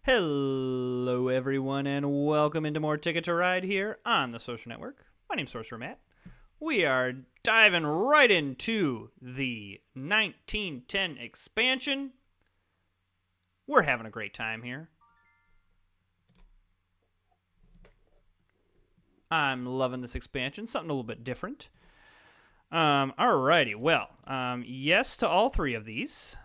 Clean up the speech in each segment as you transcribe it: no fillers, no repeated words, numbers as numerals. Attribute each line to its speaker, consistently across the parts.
Speaker 1: Hello, everyone, and welcome into more Ticket to Ride here on the Social Network. My name's Sorcerer Matt. We are diving right into the 1910 expansion. We're having a great time here. I'm loving this expansion, something a little bit different. Alrighty, well, yes to all three of these.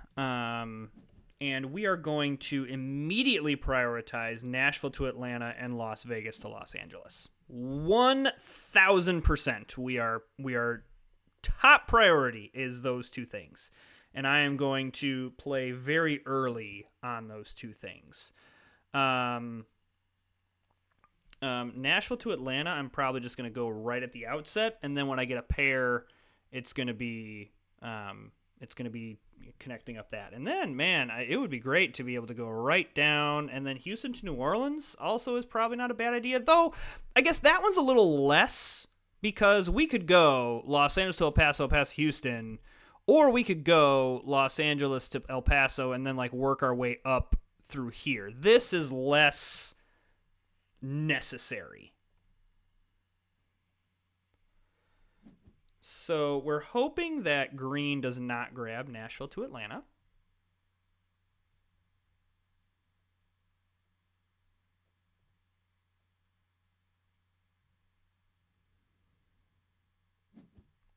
Speaker 1: And we are going to immediately prioritize Nashville to Atlanta and Las Vegas to Los Angeles. 1000%. We are top priority is those two things. And I am going to play very early on those two things. Nashville to Atlanta, I'm probably just going to go right at the outset, and then when I get a pair, it's going to be connecting up that. And then, man, it would be great to be able to go right down, and then Houston to New Orleans also is probably not a bad idea, though I guess that one's a little less, because we could go Los Angeles to El Paso, Houston, or we could go Los Angeles to El Paso and then like work our way up through here. This is less necessary. So we're hoping that green does not grab Nashville to Atlanta.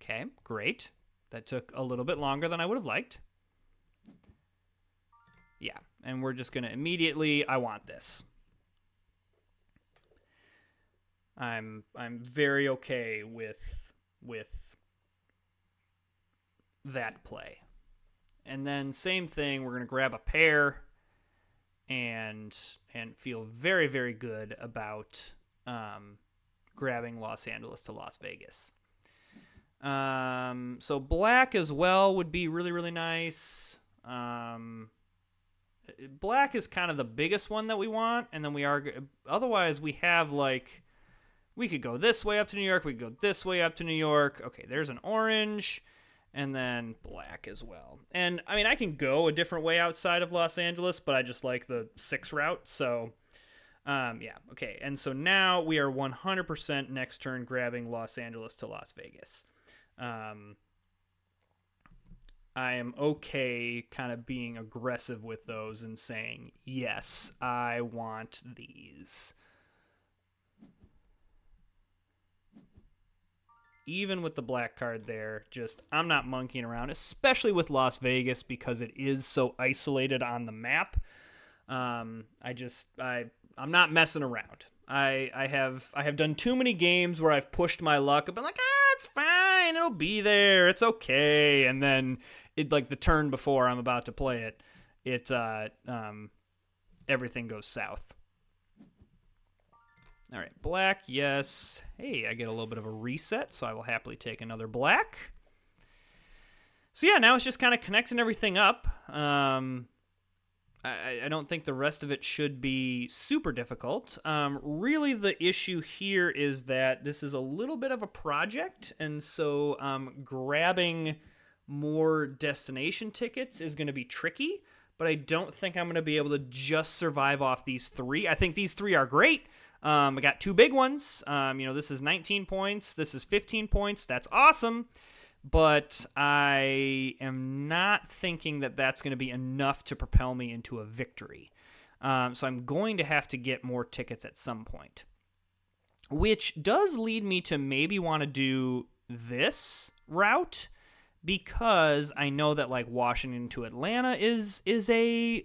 Speaker 1: Okay, great. That took a little bit longer than I would have liked. Yeah, and we're just going to immediately, I want this. I'm very okay with that play. And then same thing, we're going to grab a pair and feel very, very good about grabbing Los Angeles to Las Vegas. So black as well would be really, really nice. Black is kind of the biggest one that we want, and then otherwise we have like, we could go this way up to New York, we could go this way up to New York. Okay, there's an orange, and then black as well. And, I mean, I can go a different way outside of Los Angeles, but I just like the 6 route, so, yeah, okay. And so now we are 100% next turn grabbing Los Angeles to Las Vegas. I am okay kind of being aggressive with those and saying, yes, I want these. Even with the black card there, just I'm not monkeying around, especially with Las Vegas because it is so isolated on the map. I'm not messing around. I have done too many games where I've pushed my luck. I've been like, it's fine, it'll be there, it's okay, and then it like the turn before I'm about to play it, everything goes south. All right, black, yes. Hey, I get a little bit of a reset, so I will happily take another black. So yeah, now it's just kind of connecting everything up. I don't think the rest of it should be super difficult. Really, the issue here is that this is a little bit of a project, and so grabbing more destination tickets is going to be tricky, but I don't think I'm going to be able to just survive off these 3. I think these 3 are great. I got 2 big ones. This is 19 points. This is 15 points. That's awesome. But I am not thinking that that's going to be enough to propel me into a victory. So I'm going to have to get more tickets at some point. Which does lead me to maybe want to do this route, because I know that like Washington to Atlanta is a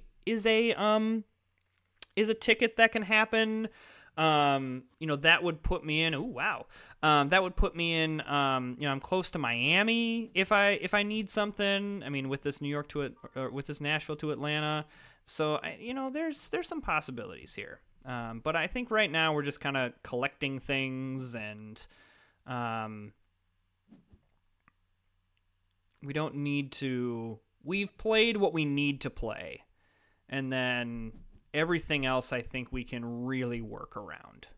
Speaker 1: ticket that can happen. That would put me in. Oh wow, that would put me in. I'm close to Miami if I need something. I mean, with this New York to it, or with this Nashville to Atlanta. So there's some possibilities here. But I think right now we're just kind of collecting things, and we don't need to. We've played what we need to play, and then everything else I think we can really work around.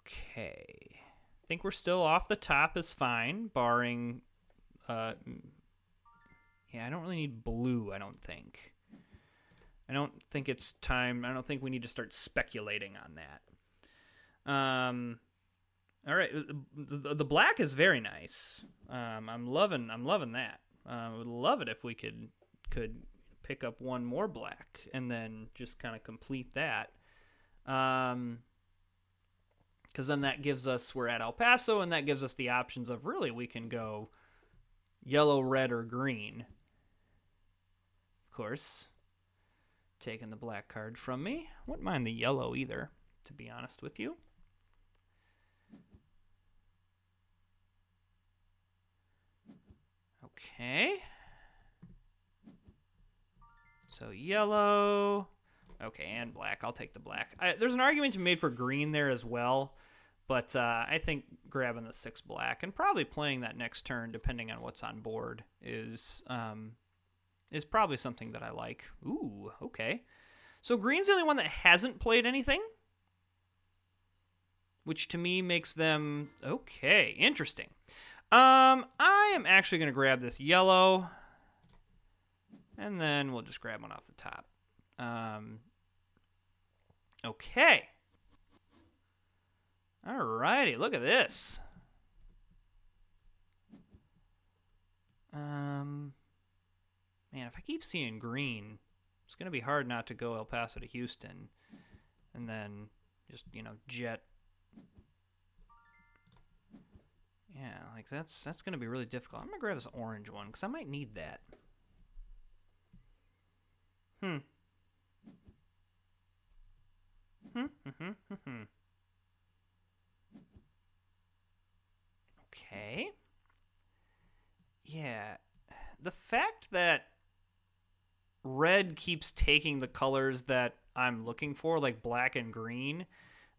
Speaker 1: Okay. think we're still off the top is fine, barring... yeah, I don't really need blue, I don't think. I don't think it's time. I don't think we need to start speculating on that. All right, the black is very nice. I'm loving that. I would love it if we could pick up one more black and then just kind of complete that. Because then that gives us, we're at El Paso, and that gives us the options of really we can go yellow, red, or green. Of course, taking the black card from me. Wouldn't mind the yellow either, to be honest with you. Okay. So yellow. Okay, and black. I'll take the black. There's an argument to be made for green there as well, but I think grabbing the 6 black and probably playing that next turn, depending on what's on board, is probably something that I like. Ooh, okay. So green's the only one that hasn't played anything, which to me makes them okay. Interesting. I am actually going to grab this yellow, and then we'll just grab one off the top. Okay. Alrighty, look at this. Man, if I keep seeing green, it's going to be hard not to go El Paso to Houston, and then just, jet. Yeah, like that's going to be really difficult. I'm going to grab this orange one because I might need that. Okay. Yeah. The fact that red keeps taking the colors that I'm looking for, like black and green,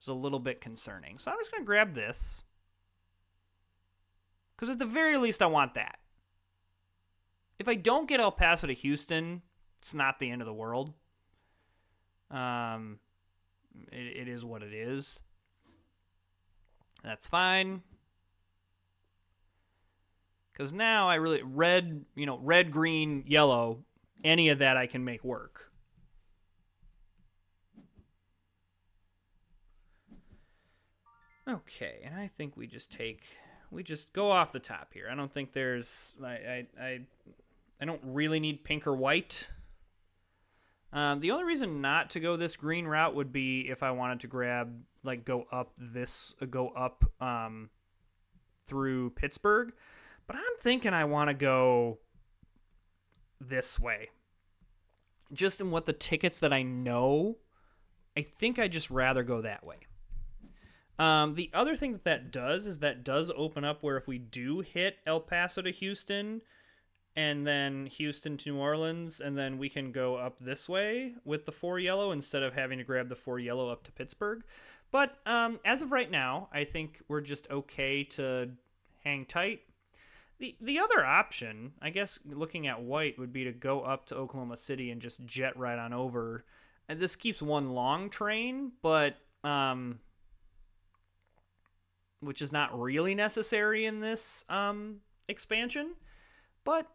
Speaker 1: is a little bit concerning. So I'm just going to grab this. Because at the very least, I want that. If I don't get El Paso to Houston, it's not the end of the world. It is what it is. That's fine. Because now I really, red, green, yellow, any of that I can make work. Okay, and I think we just go off the top here. I don't think there's, I don't really need pink or white. The only reason not to go this green route would be if I wanted to grab, go up through Pittsburgh. But I'm thinking I want to go this way. Just in what the tickets that I know, I think I'd just rather go that way. The other thing that does is that does open up where if we do hit El Paso to Houston, and then Houston to New Orleans, and then we can go up this way with the 4 yellow instead of having to grab the 4 yellow up to Pittsburgh. But as of right now, I think we're just okay to hang tight. The other option, I guess, looking at white, would be to go up to Oklahoma City and just jet right on over. And this keeps one long train, but which is not really necessary in this expansion, but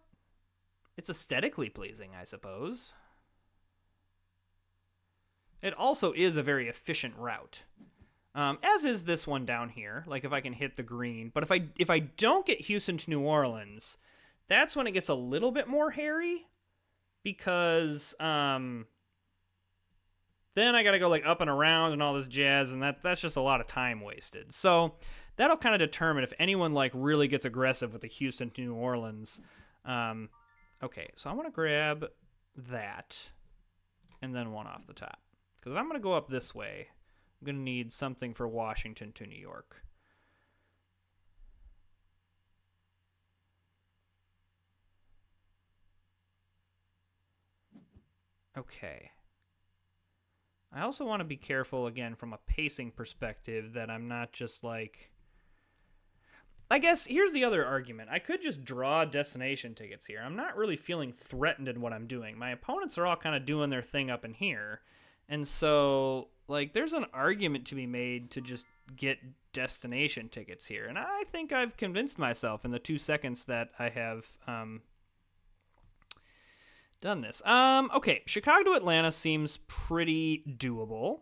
Speaker 1: it's aesthetically pleasing, I suppose. It also is a very efficient route. As is this one down here, like if I can hit the green. But if I don't get Houston to New Orleans, that's when it gets a little bit more hairy, because then I gotta go up and around and all this jazz, and that's just a lot of time wasted. So that'll kind of determine if anyone really gets aggressive with the Houston to New Orleans. Okay, so I want to grab that and then one off the top, because if I'm gonna go up this way, I'm going to need something for Washington to New York. Okay. I also want to be careful, again, from a pacing perspective, that I'm not just I guess here's the other argument. I could just draw destination tickets here. I'm not really feeling threatened in what I'm doing. My opponents are all kind of doing their thing up in here. And so, there's an argument to be made to just get destination tickets here. And I think I've convinced myself in the 2 seconds that I have done this. Okay, Chicago to Atlanta seems pretty doable.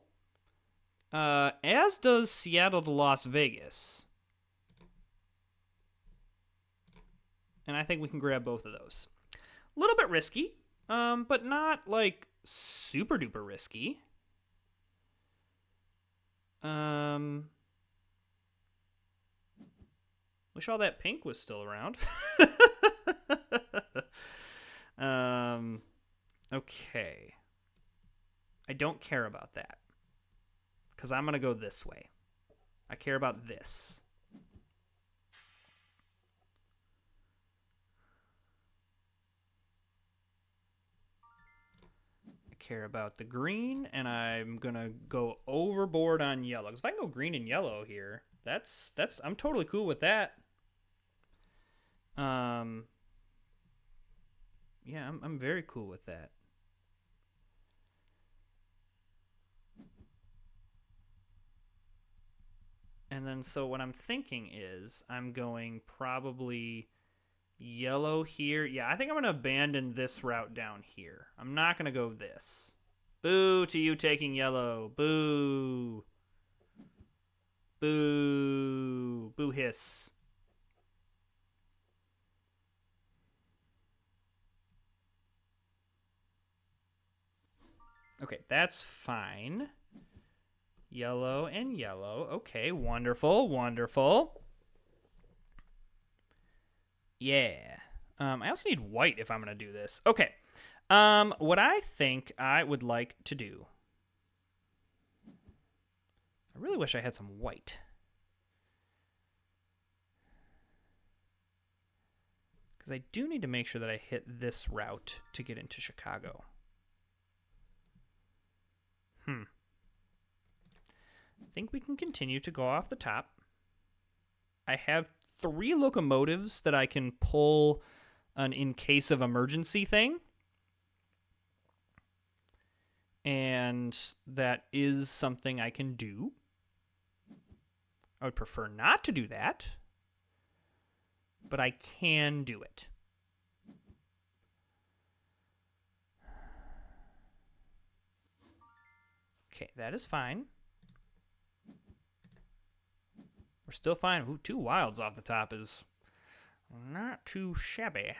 Speaker 1: As does Seattle to Las Vegas. And I think we can grab both of those. A little bit risky, but not like super duper risky. Wish all that pink was still around. Okay. I don't care about that, because I'm going to go this way. I care about this. I care about the green, and I'm going to go overboard on yellow. Because if I can go green and yellow here, I'm totally cool with that. Yeah, I'm very cool with that. And then so what I'm thinking is I'm going probably yellow here. Yeah, I think I'm going to abandon this route down here. I'm not going to go this. Boo to you taking yellow. Boo. Boo. Boo hiss. Okay, that's fine. Yellow and yellow. Okay, wonderful, wonderful. Yeah. I also need white if I'm going to do this. Okay. What I think I would like to do. I really wish I had some white. Because I do need to make sure that I hit this route to get into Chicago. I think we can continue to go off the top. I have 3 locomotives that I can pull an in case of emergency thing. And that is something I can do. I would prefer not to do that, but I can do it. Okay, that is fine. We're still fine. Ooh, 2 wilds off the top is not too shabby.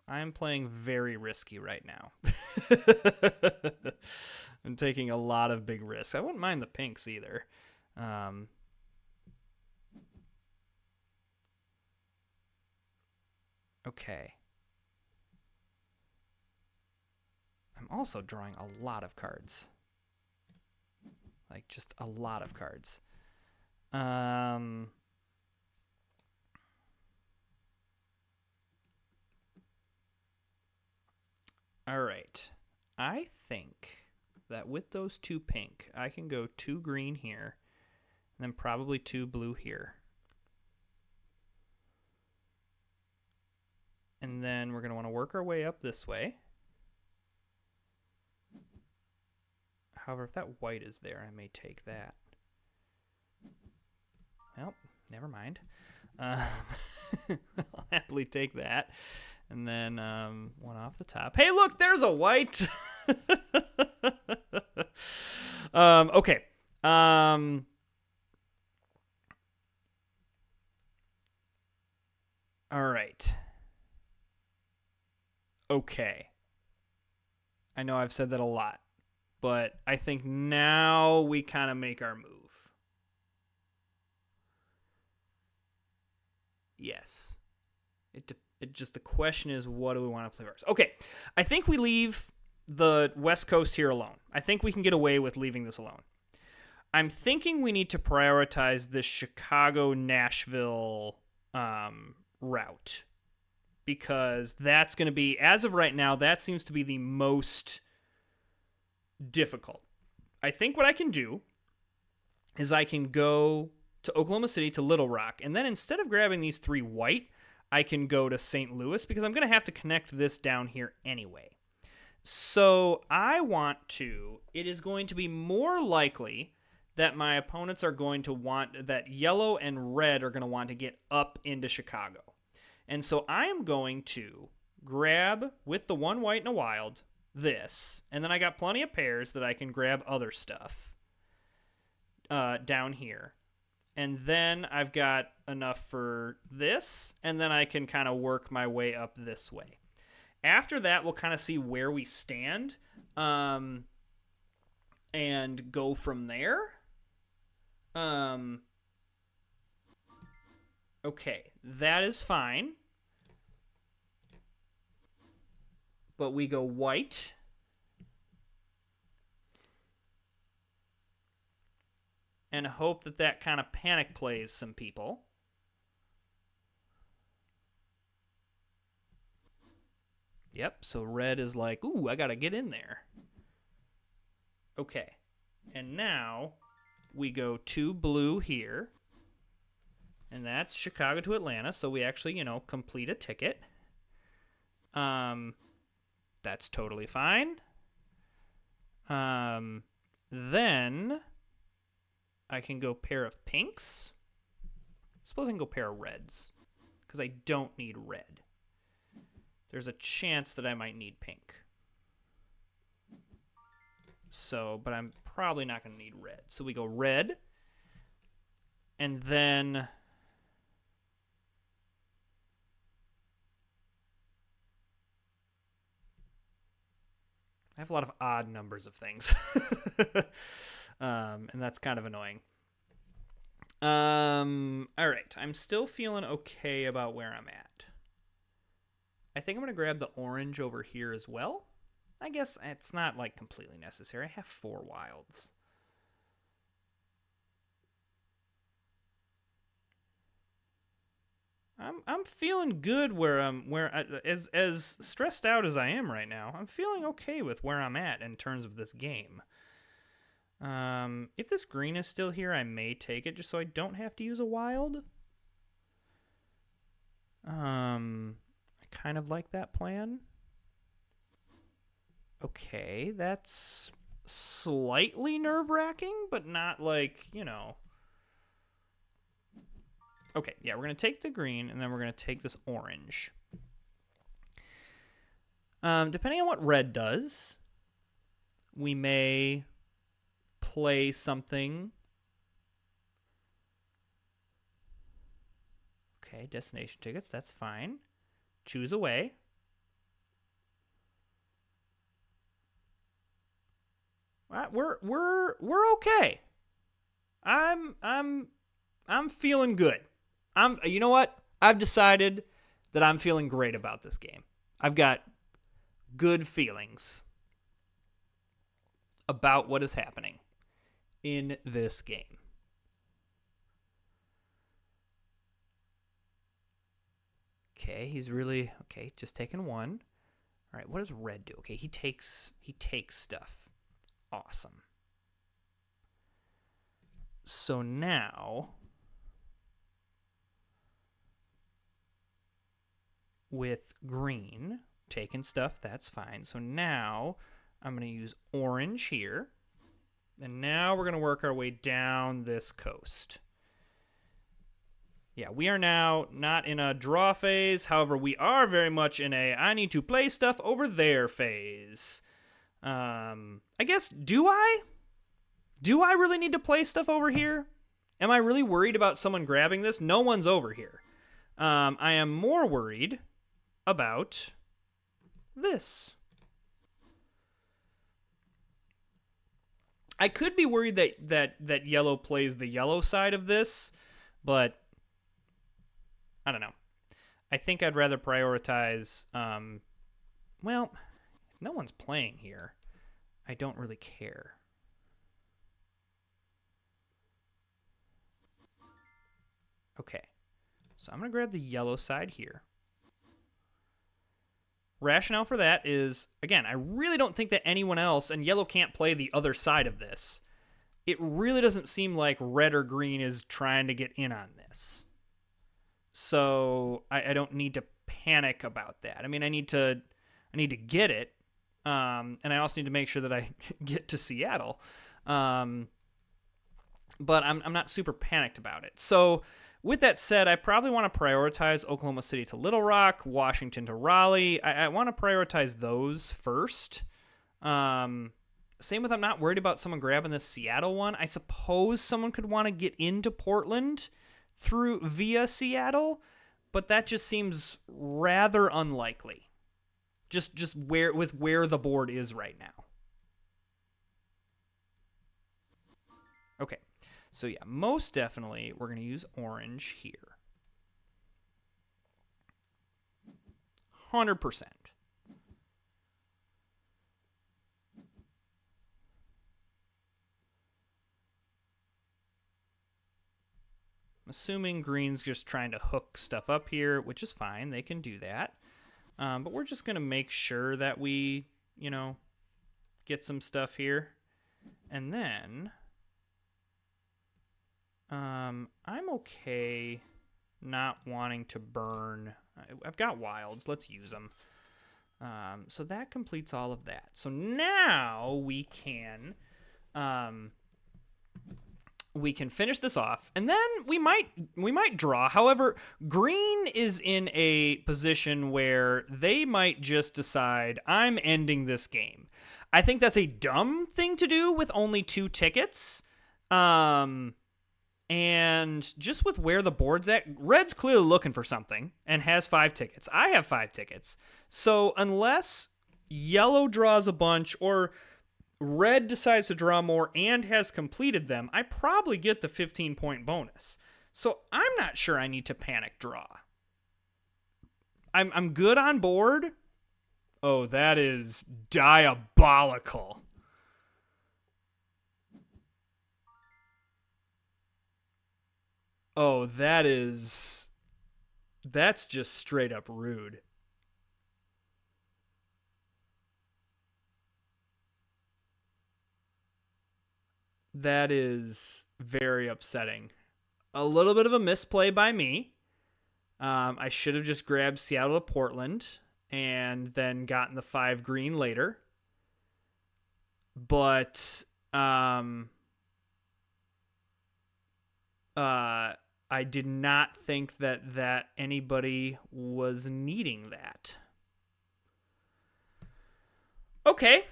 Speaker 1: I'm playing very risky right now. I'm taking a lot of big risks. I wouldn't mind the pinks either. Okay. I'm also drawing a lot of cards. Like, just a lot of cards. All right. I think that with those 2 pink, I can go 2 green here, and then probably 2 blue here. And then we're going to want to work our way up this way. However, if that white is there, I may take that. Well, never mind. I'll happily take that. And then 1 off the top. Hey, look, there's a white. Okay. All right. Okay. I know I've said that a lot, but I think now we kind of make our move. Yes. It just, the question is, what do we want to play first? Okay, I think we leave the West Coast here alone. I think we can get away with leaving this alone. I'm thinking we need to prioritize this Chicago-Nashville route, because that's going to be, as of right now, that seems to be the most difficult. I think what I can do is I can go to Oklahoma City to Little Rock, and then instead of grabbing these 3 white, I can go to St. Louis, because I'm going to have to connect this down here anyway. So I want to. It is going to be more likely that my opponents are going to want that yellow and red are going to want to get up into Chicago. And so I am going to grab with the one white and a wild this, and then I got plenty of pairs that I can grab other stuff down here. And then I've got enough for this, and then I can kind of work my way up this way. After that, we'll kind of see where we stand and go from there. Okay, that is fine. But we go white. And hope that that kind of panic plays some people. Yep, so red is like, ooh, I gotta get in there. Okay, and now we go to blue here. And that's Chicago to Atlanta, so we actually, complete a ticket. That's totally fine. Then I can go pair of pinks. Suppose I can go pair of reds, because I don't need red. There's a chance that I might need pink. So, but I'm probably not going to need red. So we go red. And then I have a lot of odd numbers of things. And that's kind of annoying. All right. I'm still feeling okay about where I'm at. I think I'm going to grab the orange over here as well. I guess it's not like completely necessary. I have 4 wilds. I'm feeling good as stressed out as I am right now. I'm feeling okay with where I'm at in terms of this game. If this green is still here, I may take it just so I don't have to use a wild. I kind of like that plan. Okay, that's slightly nerve-wracking, but not like, Okay, yeah, we're going to take the green, and then we're going to take this orange. Depending on what red does, we may play something. Okay, destination tickets, that's fine. Choose a way. All right, we're okay. I'm feeling good. You know what? I've decided that I'm feeling great about this game. I've got good feelings about what is happening in this game. Okay, he's really okay, just taking 1. All right, what does red do? Okay, he takes stuff. Awesome. So now with green taking stuff, that's fine. So now I'm going to use orange here. And now we're going to work our way down this coast. Yeah, we are now not in a draw phase. However, we are very much in a I need to play stuff over there phase. I guess, do I? Do I really need to play stuff over here? Am I really worried about someone grabbing this? No one's over here. I am more worried about this. I could be worried that yellow plays the yellow side of this, but I don't know. I think I'd rather prioritize, well, if no one's playing here, I don't really care. Okay, so I'm going to grab the yellow side here. Rationale for that is, again, I really don't think that anyone else, and yellow can't play the other side of this. It really doesn't seem like red or green is trying to get in on this. So I don't need to panic about that. I mean, I need to get it. And I also need to make sure that I get to Seattle. But I'm not super panicked about it. So with that said, I probably want to prioritize Oklahoma City to Little Rock, Washington to Raleigh. I want to prioritize those first. Same with I'm not worried about someone grabbing this Seattle one. I suppose someone could want to get into Portland via Seattle, but that just seems rather unlikely. Just where the board is right now. Okay. So yeah, most definitely we're going to use orange here. 100%. Assuming green's just trying to hook stuff up here, which is fine. They can do that. But we're just going to make sure that we, get some stuff here. And then I'm okay not wanting to burn. I've got wilds. Let's use them. So that completes all of that. So now we can finish this off, and then we might draw. However, green is in a position where they might just decide, I'm ending this game. I think that's a dumb thing to do with only 2 tickets. And just with where the board's at, red's clearly looking for something and has 5 tickets. I have 5 tickets. So unless yellow draws a bunch or red decides to draw more and has completed them, I probably get the 15-point bonus. So I'm not sure I need to panic draw. I'm good on board. Oh, that is diabolical. Oh, that's just straight up rude. That is very upsetting. A little bit of a misplay by me. I should have just grabbed Seattle to Portland and then gotten the 5 green later. But I did not think that anybody was needing that. Okay.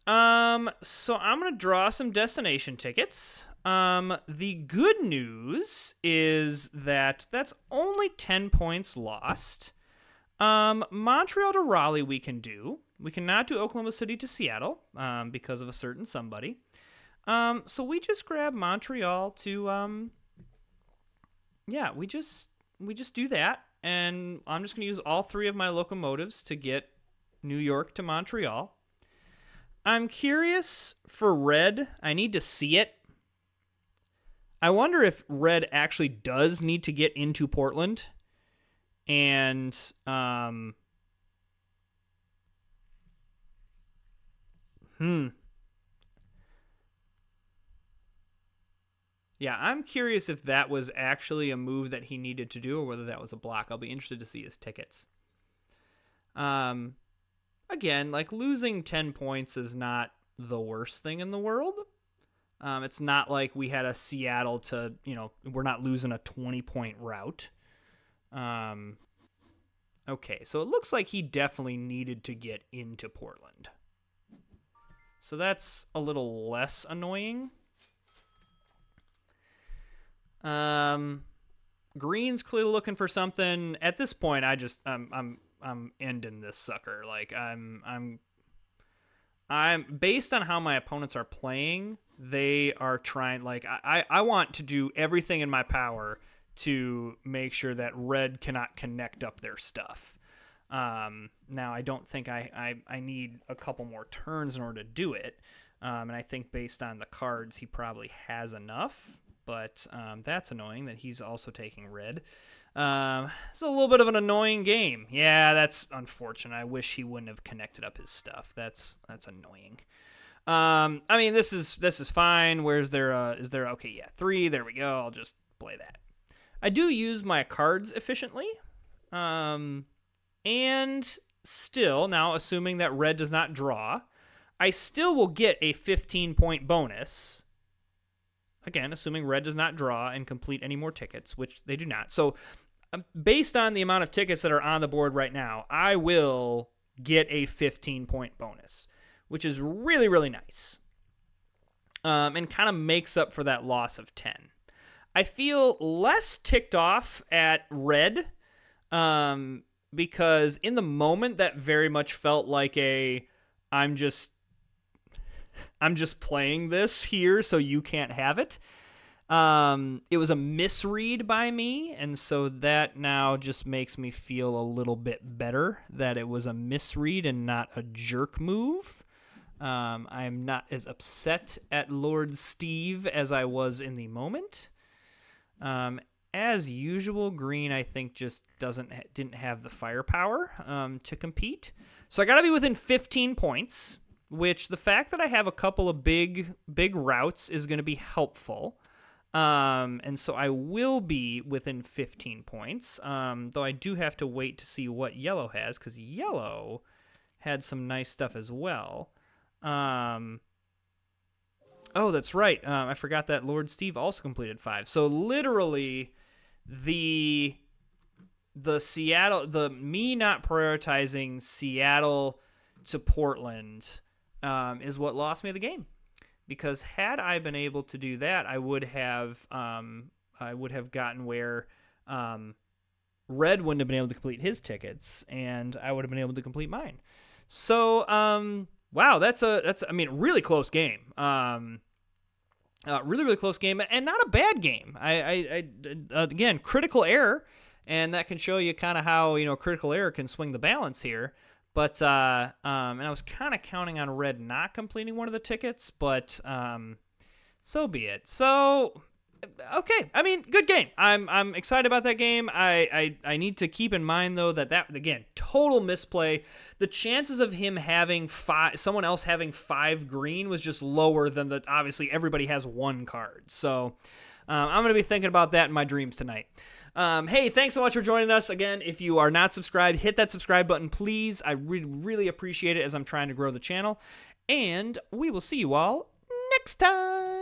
Speaker 1: So I'm going to draw some destination tickets. The good news is that that's only 10 points lost. Montreal to Raleigh we can do. We cannot do Oklahoma City to Seattle, because of a certain somebody. So we just grab Montreal to, we just do that. And I'm just going to use all 3 of my locomotives to get New York to Montreal. I'm curious for red. I need to see it. I wonder if red actually does need to get into Portland. And, Yeah, I'm curious if that was actually a move that he needed to do or whether that was a block. I'll be interested to see his tickets. Again, like losing 10 points is not the worst thing in the world. It's not like we had a Seattle to, we're not losing a 20-point route. Okay, so it looks like he definitely needed to get into Portland. So that's a little less annoying. Green's clearly looking for something. At this point, I'm ending this sucker. Like I'm based on how my opponents are playing, they are trying, like, I want to do everything in my power to make sure that red cannot connect up their stuff. Now I don't think I need a couple more turns in order to do it. And I think based on the cards, he probably has enough, but that's annoying that he's also taking red. It's a little bit of an annoying game. Yeah, that's unfortunate. I wish he wouldn't have connected up his stuff. That's annoying. I mean, this is fine. Is there okay, yeah, 3, there we go. I'll just play that. I do use my cards efficiently. And still, now assuming that red does not draw, I still will get a 15-point bonus. Again, assuming red does not draw and complete any more tickets, which they do not. So based on the amount of tickets that are on the board right now, I will get a 15-point bonus, which is really, really nice. And kind of makes up for that loss of 10. I feel less ticked off at red because in the moment that very much felt like I'm just playing this here so you can't have it. It was a misread by me, and so that now just makes me feel a little bit better that it was a misread and not a jerk move. I am not as upset at Lord Steve as I was in the moment. As usual, green I think just didn't have the firepower to compete. So I got to be within 15 points, which the fact that I have a couple of big routes is going to be helpful. And so I will be within 15 points, though I do have to wait to see what yellow has, because yellow had some nice stuff as well. Oh, that's right. I forgot that Lord Steve also completed 5. So literally, me not prioritizing Seattle to Portland is what lost me the game. Because had I been able to do that, I would have gotten where red wouldn't have been able to complete his tickets, and I would have been able to complete mine. So, wow, that's really close game. Really, really close game, and not a bad game. I again, critical error, and that can show you kind of how critical error can swing the balance here. But and I was kind of counting on red not completing one of the tickets, but so be it. So okay, I mean, good game. I'm excited about that game. I need to keep in mind though that again, total misplay. The chances of him having someone else having 5 green was just lower than that. Obviously, everybody has 1 card. So I'm going to be thinking about that in my dreams tonight. Hey, thanks so much for joining us. Again, if you are not subscribed, hit that subscribe button, please. I really appreciate it as I'm trying to grow the channel. And we will see you all next time.